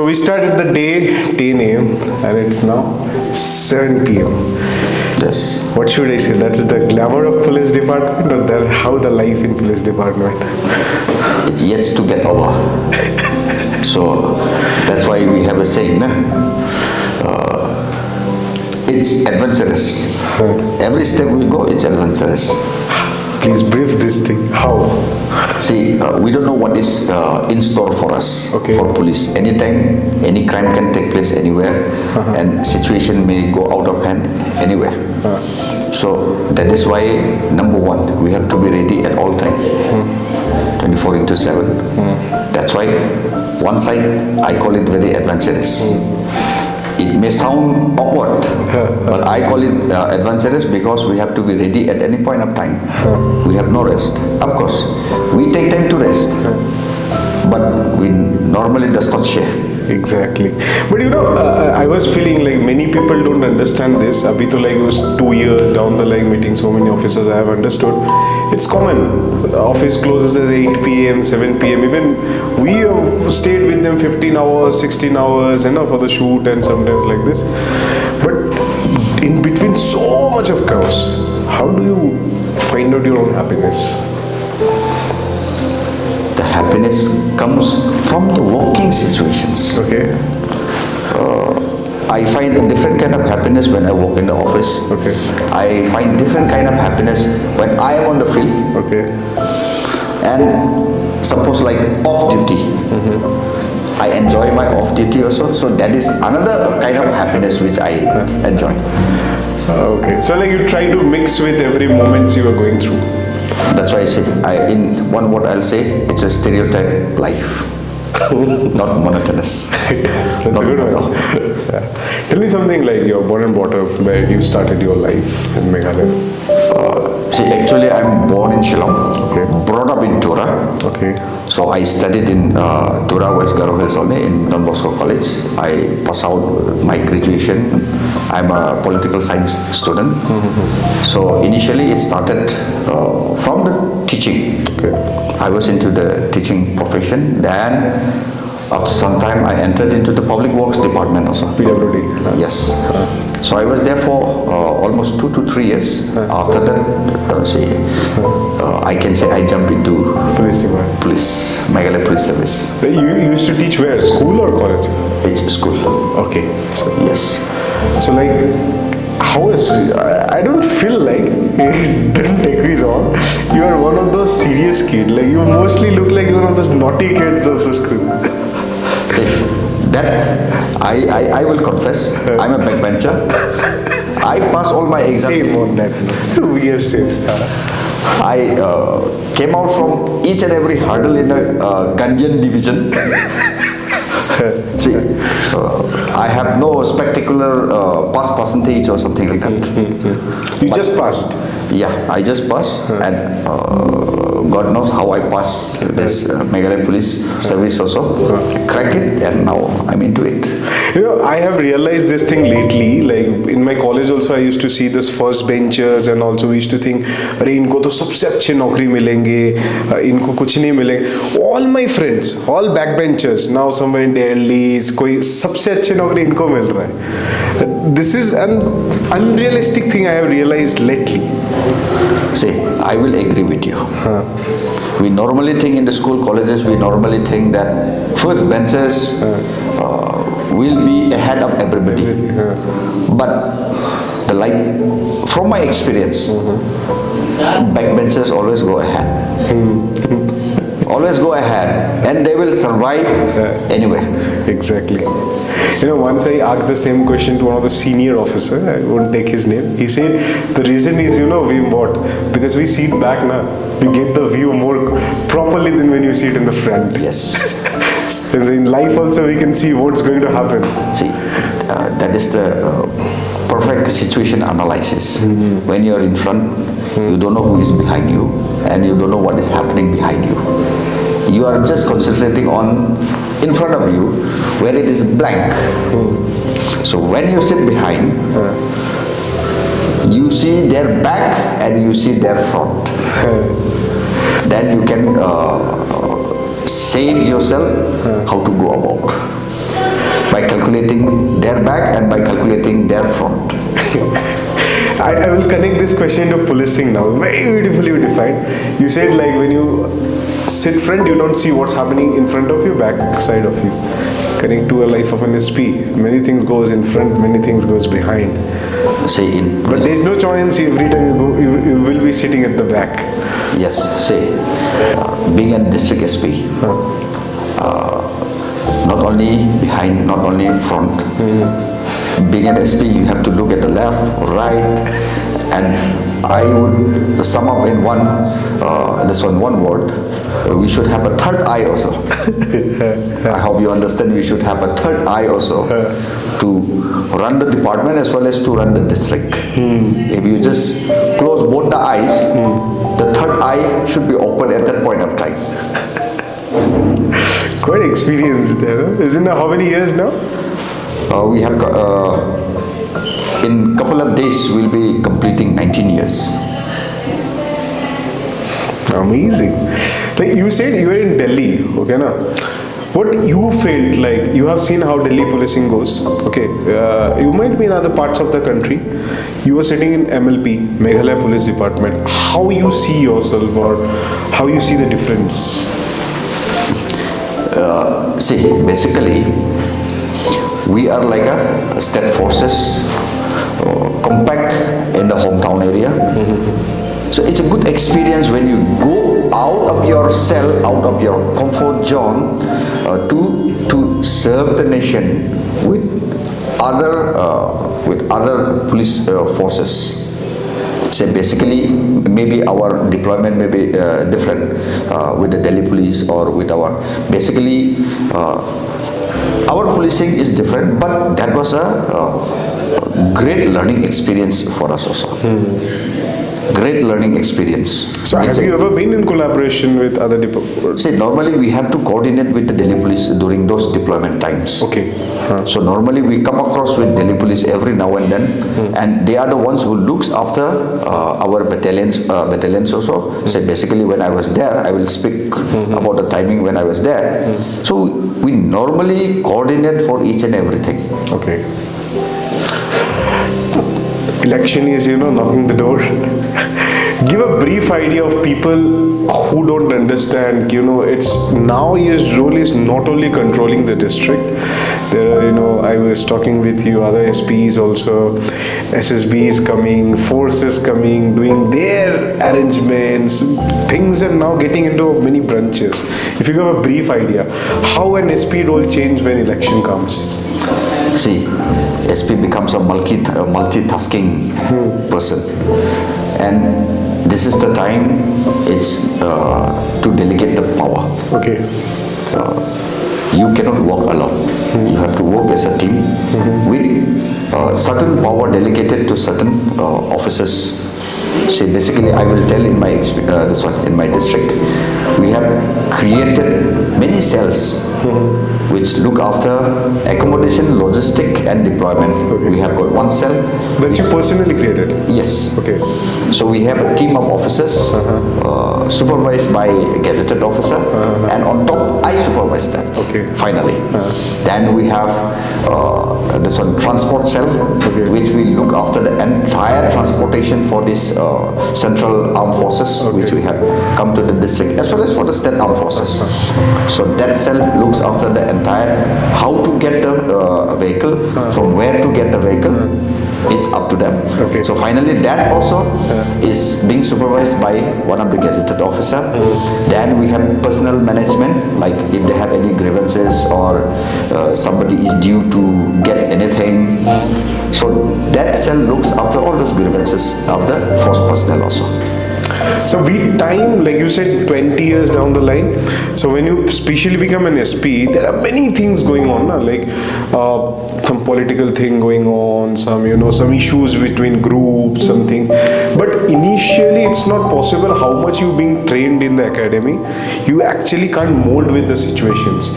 we started the day 10 a.m. and it's now 7 p.m. Yes. What should I say? That's the glamour of police department, or that how the life in police department? It's yet to get over. So that's why we have a saying, it's adventurous. Every step we go, it's adventurous. Please brief this thing. How? See, we don't know what is in store for us, for police. Anytime, any crime can take place anywhere, and situation may go out of hand anywhere. So that is why, number one, we have to be ready at all time, 24/7. That's why one side I call it very adventurous. It may sound awkward, but I call it adventurous because we have to be ready at any point of time. We have no rest. Of course, we take time to rest, but we normally does not share. Exactly. But I was feeling like many people don't understand this. Abhi to like it was 2 years down the line meeting so many officers, I have understood. It's common. The office closes at 8 p.m., 7 p.m. Even we have stayed with them 15 hours, 16 hours, for the shoot and sometimes like this. But in between so much of chaos, how do you find out your own happiness? The happiness comes from the working situations. Okay. I find a different kind of happiness when I work in the office. Okay. I find different kind of happiness when I am on the field. Okay. And suppose like off duty. I enjoy my off duty also. So that is another kind of happiness which I enjoy. Okay. So like you try to mix with every moment you are going through. That's why I say, in one word I'll say, it's a stereotype life. Not monotonous. That's a good one. Yeah. Tell me something like you're born and brought up where you started your life in Meghalaya. See, actually I'm born in Shillong, brought up in Tura. Okay. So I studied in Tura, West Garo Hills only, in Don Bosco College. I passed out my graduation. I'm a political science student. So initially it started from the teaching. Okay. I was into the teaching profession. Then after some time I entered into the public works department also. PWD. Yes. So I was there for almost 2 to 3 years. After that, I can say I jumped into Police department. police, Meghalaya Police Service. You used to teach where? School or college? It's school. Okay. So, Yes. so like, how is, I don't feel like, don't take me wrong, you are one of those serious kids. Like you mostly look like one of those naughty kids of the school. See, that I will confess, I'm a backbencher. I pass all my exams. Same on that. We are same. I came out from each and every hurdle in a Ganjan division. See, I have no spectacular pass percentage or something like that. You just passed. Yeah, I just passed, and God knows how I passed this Meghalaya Police Service also. Crack it, and now I'm into it. I have realized this thing lately. Like in my college also, I used to see this first benchers, and also we used to think, "अरे इनको तो सबसे अच्छे नौकरी मिलेंगे, इनको कुछ नहीं मिलेंगे." All my friends, all backbenchers, now somewhere in Delhi, कोई सबसे अच्छे नौकरी इनको मिल रहा है. This is an unrealistic thing I have realized lately. See, I will agree with you. We normally think in the school colleges, we normally think that first benchers will be ahead of everybody. But the life, from my experience, backbenchers always go ahead. Always go ahead, and they will survive anyway. Exactly. Once I asked the same question to one of the senior officer, I won't take his name. He said, the reason is, we what? Because we sit back now. We get the view more properly than when you sit in the front. Yes. In life also we can see what's going to happen. See, that is the perfect situation analysis. When you're in front, you don't know who is behind you, and you don't know what is happening behind you. You are just concentrating on in front of you where it is blank. So when you sit behind, you see their back and you see their front. Then you can say it yourself how to go about. by calculating their back and by calculating their front. I will connect this question to policing now. Very beautifully defined. You said like when you sit front, you don't see what's happening in front of you, back side of you. Connect to a life of an SP. Many things goes in front, many things goes behind. Say in But there is no choice. Every time you go, you will be sitting at the back. yes, say being a district SP, not only behind, not only front. Being an SP, you have to look at the left, right, and I would sum up in one word. We should have a third eye also. I hope you understand. We should have a third eye also to run the department as well as to run the district. If you just close both the eyes, the third eye should be open at that point of time. Quite experienced there. Huh? Isn't it how many years now? We have in couple of days we'll be completing 19 years. Amazing. Like you said, you were in Delhi, okay, na? What you felt like, you have seen how Delhi policing goes, okay? You might be in other parts of the country. You were sitting in MLP, Meghalaya Police Department. How you see yourself or how you see the difference? See, basically, we are like a state forces, compact in the hometown area. So it's a good experience when you go out of your cell, out of your comfort zone, to serve the nation with other police forces. So basically, maybe our deployment may be different with the Delhi police or with our. Basically, our policing is different, but that was a great learning experience for us also. Great learning experience. So have you ever been in collaboration with other departments? See, normally we have to coordinate with the Delhi police during those deployment times. Okay. So normally we come across with Delhi police every now and then, and they are the ones who looks after our battalions also. So basically when I was there, I will speak about the timing when I was there. So we normally coordinate for each and everything. Okay. Election is, knocking the door. Give a brief idea of people who don't understand, it's now his role is not only controlling the district. There are, I was talking with you, other SPs also, SSBs coming, forces coming, doing their arrangements. Things are now getting into many branches. If you give a brief idea, how an SP role change when election comes? See, SP becomes a multitasking person, and this is the time it's to delegate the power. Okay. You cannot work alone. You have to work as a team with certain power delegated to certain officers. See, basically, I will tell in my in my district, we have created many cells which look after accommodation, logistic, and deployment. Okay. We have got one cell. That you personally created? Yes. Okay. So we have a team of officers supervised by a gazetted officer, and on top I supervise that. Okay. Finally, then we have this one transport cell, which will look after the entire transportation for this central armed forces, which we have come to the district, as well as for the state armed forces. So that cell looks after the entire how to get the vehicle, from where to get the vehicle. It's up to them. Okay. So finally, that also is being supervised by one of the gazetted officer. Then we have personnel management, like if they have any grievances or somebody is due to get anything. So that cell looks after all those grievances of the force personnel also. So time, like you said, 20 years down the line. So when you especially become an SP, there are many things going on, like some political thing going on, some issues between groups, some things. But initially, it's not possible how much you being trained in the academy. You actually can't mold with the situations.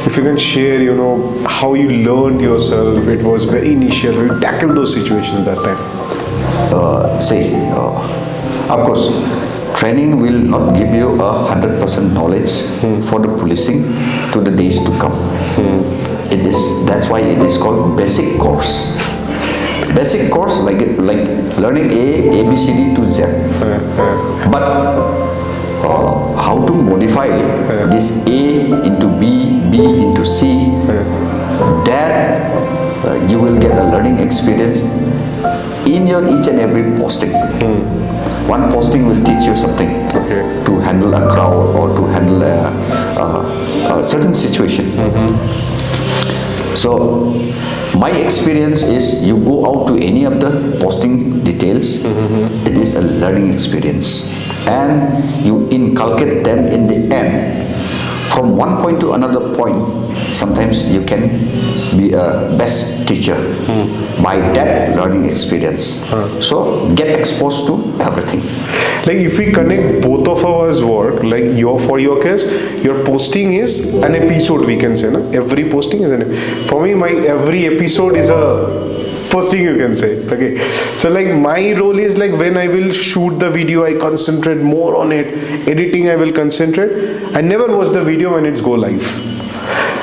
If you can share, how you learned yourself, it was very initial, how you tackled those situations at that time. Of course, training will not give you 100% knowledge for the policing to the days to come. It is. That's why it is called basic course. Basic course like learning A, B, C, D to Z. But how to modify this A into B, B into C, that you will get a learning experience in your each and every posting. One posting will teach you something to handle a crowd or to handle a certain situation. So my experience is you go out to any of the posting details, it is a learning experience, and you inculcate them in the end. From one point to another point, sometimes you can be a best teacher by that learning experience. So get exposed to everything. Like if we connect both of our work, like for your case, your posting is an episode, we can say, no? Every posting is for me, my every episode is a posting, you can say. Okay, so like my role is like when I will shoot the video, I concentrate more on it. Editing, I will concentrate. I never watch the video when it's go live.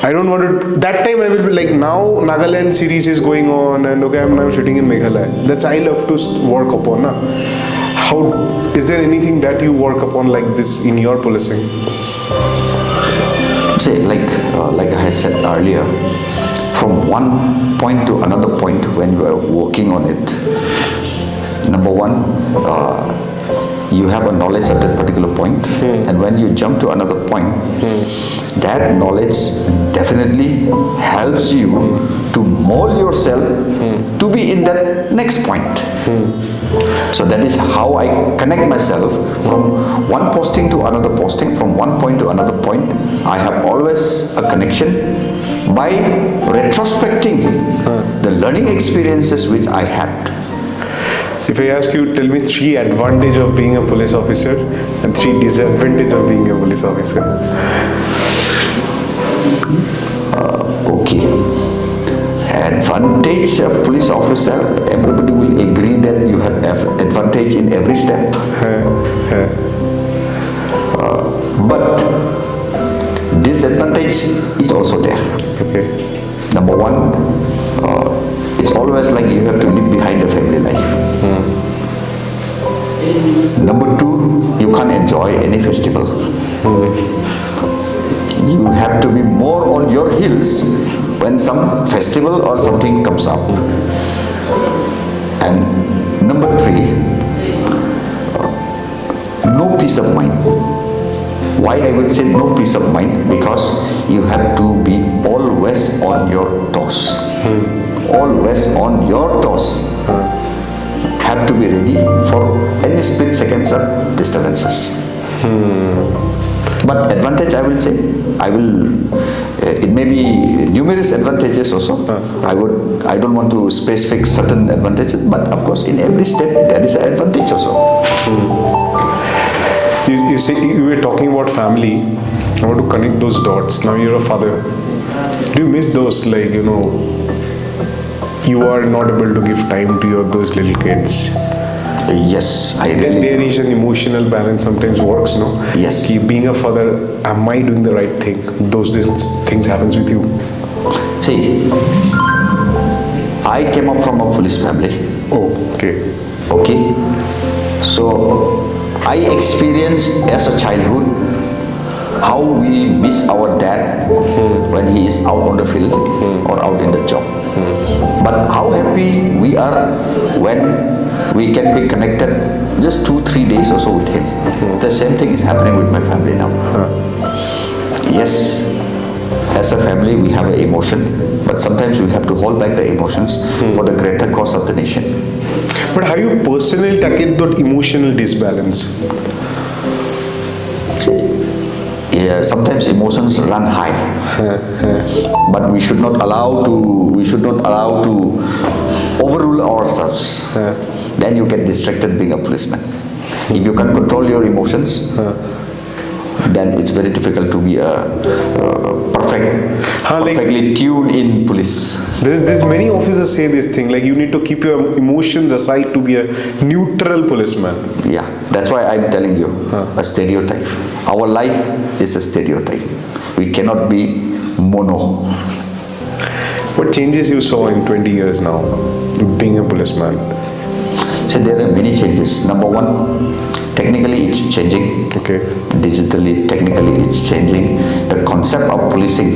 I don't want to. That time I will be like, now Nagaland series is going on, and okay, I'm now shooting in Meghalaya. That's I love to work upon. Na? How is there anything that you work upon like this in your policing? Say like I said earlier, from one point to another point when you are working on it, number one, you have a knowledge of that particular point, and when you jump to another point, that knowledge definitely helps you to mold yourself to be in that next point. So that is how I connect myself from one posting to another posting, from one point to another point. I have always a connection by retrospecting the learning experiences which I had. If I ask you, tell me 3 advantages of being a police officer and 3 disadvantages of being a police officer. Okay. Advantage of police officer, everybody will agree that you have advantage in every step. But disadvantage is also there. Okay. Number one, it's always like you have to live behind the family life. Number two, you can't enjoy any festival. You have to be more on your heels when some festival or something comes up. And number three, no peace of mind. Why I would say no peace of mind? Because you have to be always on your toes. Always on your toes. Have to be ready for any split seconds of disturbances. But advantage, I will say, it may be numerous advantages also. I don't want to specify certain advantages, but of course in every step there is an advantage also. You say you were talking about family. I want to connect those dots. Now you're a father. Do you miss those, like, you are not able to give time to those little kids? Yes, I Then really. there is an emotional balance sometimes works, no? Yes. Ki being a father, am I doing the right thing? Those things happens with you. See, I came up from a police family. Oh, okay. Okay, so I experienced as a childhood how we miss our dad when he is out on the field or out in the job. But how happy we are when we can be connected just 2-3 days or so with him. The same thing is happening with my family now. Yes, as a family we have an emotion, but sometimes we have to hold back the emotions for the greater cause of the nation. But how you personally tackle that emotional disbalance? Yeah, sometimes emotions run high, but we should not allow to overrule ourselves. Then you get distracted being a policeman. If you can't control your emotions, then it's very difficult to be a perfectly tuned in police. There's many officers say this thing, like you need to keep your emotions aside to be a neutral policeman. Yeah, that's why I'm telling you, a stereotype. Our life is a stereotype. We cannot be mono. What changes you saw in 20 years now, being a policeman? So there are many changes. Number one, technically it's changing. Okay. Digitally, technically it's changing. The concept of policing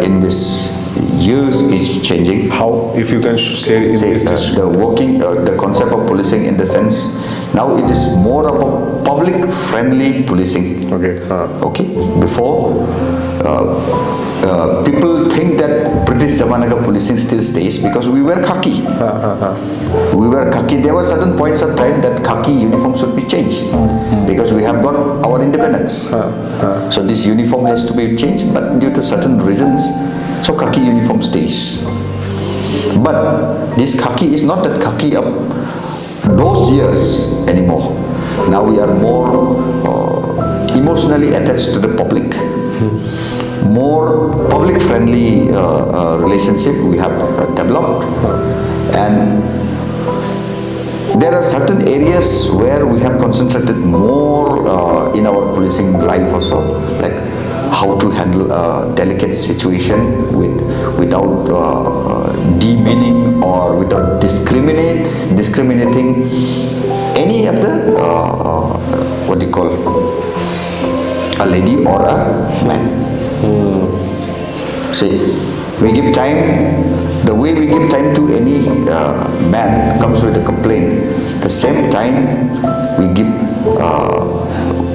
in this years is changing. How, if you can share in this district? The concept of policing in the sense, now it is more about public friendly policing. Okay. Okay. Before, people think that British Zamana ka policing still stays because we wear khaki. We wear khaki. There were certain points of time that khaki uniform should be changed because we have got our independence. So this uniform has to be changed, but due to certain reasons, so khaki uniform stays. But this khaki is not that khaki of those years anymore. Now we are more emotionally attached to the public. More public friendly relationship we have developed, and there are certain areas where we have concentrated more in our policing life also, like how to handle a delicate situation without demeaning or without discriminating any of the what do you call, a lady or a man. See, we give time, the way we give time to any man comes with a complaint. The same time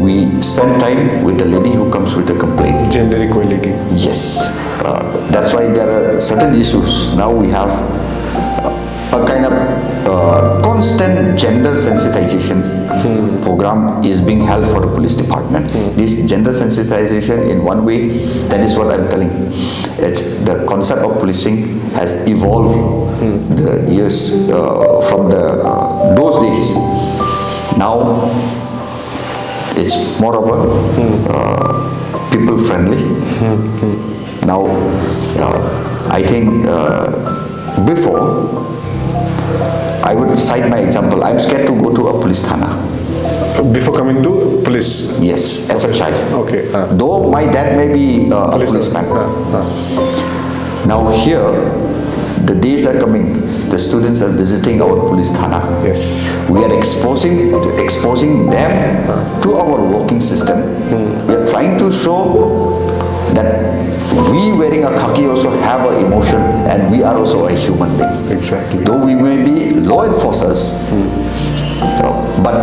we spend time with the lady who comes with a complaint. Gender equality. Yes, that's why there are certain issues. Now we have a kind of constant gender sensitization program is being held for the police department. This gender sensitization, in one way, that is what I'm telling. It's the concept of policing has evolved the years from those days. Now it's more of a people friendly. Now I think before, I would cite my example. I'm scared to go to a police thana. Before coming to police? Yes, as a child. Okay. Though my dad may be a policeman. Now here, the days are coming, the students are visiting our police thana. Yes. We are exposing them to our working system. We are trying to show that we wearing a khaki also have an emotion, and we are also a human being. Exactly. Though we may be law enforcers, but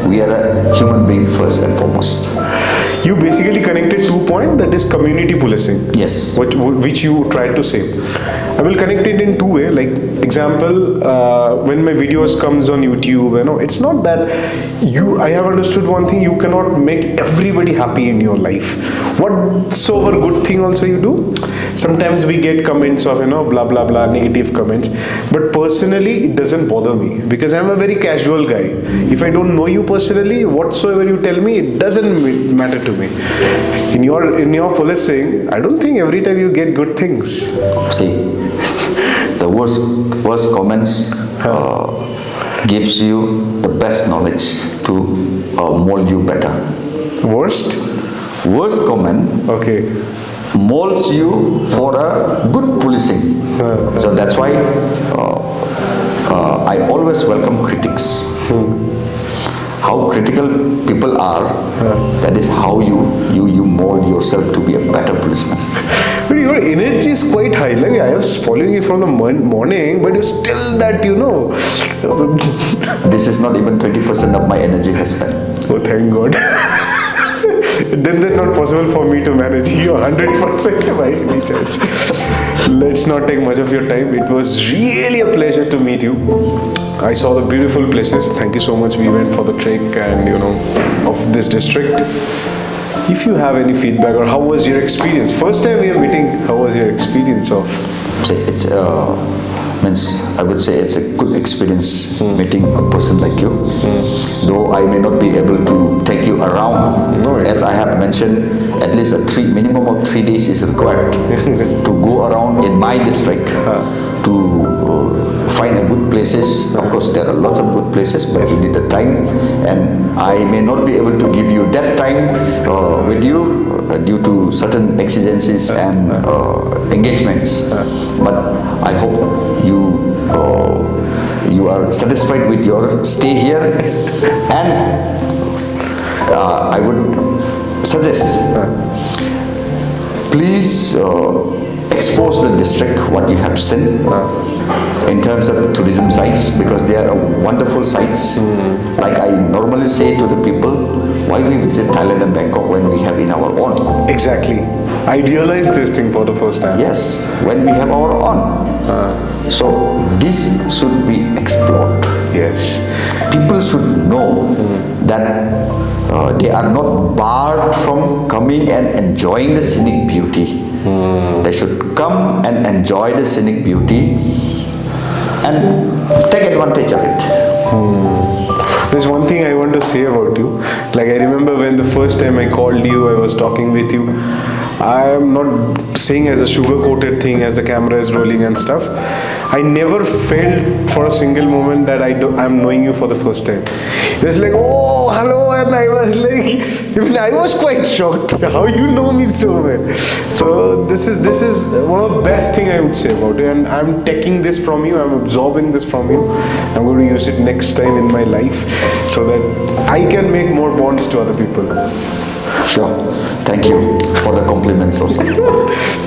we are a human being first and foremost. You basically connected 2 points, that is community policing. Yes. Which you tried to say. I will connect it in 2 ways. Like example, when my videos comes on YouTube, it's not that I have understood one thing, you cannot make everybody happy in your life. Whatsoever good thing also you do, sometimes we get comments of, blah, blah, blah, negative comments. But personally, it doesn't bother me because I'm a very casual guy. If I don't know you personally, whatsoever you tell me, it doesn't matter to me. In your policing, I don't think every time you get good things. See, the worst comments gives you the best knowledge to mold you better. Worst comment Okay. molds you for a good policing. So that's why I always welcome critics. How critical people are, that is how you mold yourself to be a better policeman. But your energy is quite high. Like I was following you from the morning, but you still that, This is not even 20% of my energy has spent. Oh, thank God. Then it's not possible for me to manage you 100% by any chance. Let's not take much of your time. It was really a pleasure to meet you. I saw the beautiful places. Thank you so much. We went for the trek and of this district. If you have any feedback, or how was your experience? First time we are meeting, how was your experience of? I would say it's a good experience meeting a person like you. Though I may not be able to take you around, as I have mentioned, at least minimum of 3 days is required to go around in my district to find a good good places. Of course, there are lots of good places, but you need the time, and I may not be able to give you that time with you due to certain exigencies and engagements. But I hope you are satisfied with your stay here, and I would suggest, please expose the district what you have seen in terms of tourism sites, because they are wonderful sites. Like I normally say to the people, why we visit Thailand and Bangkok when we have in our own? Exactly. I realized this thing for the first time. Yes, when we have our own. So this should be explored. Yes. People should know that they are not barred from coming and enjoying the scenic beauty. They should come and enjoy the scenic beauty and take advantage of it. There's one thing I want to say about you. Like I remember when the first time I called you, I was talking with you. I am not saying as a sugar-coated thing as the camera is rolling and stuff. I never felt for a single moment that I'm knowing you for the first time. It was like, oh, hello, and I was like, even I was quite shocked how you know me so well. So this is one of the best thing I would say about you, and I'm taking this from you. I'm absorbing this from you. I'm going to use it next time in my life so that I can make more bonds to other people. Sure. Thank you for the compliments also.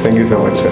Thank you so much, sir.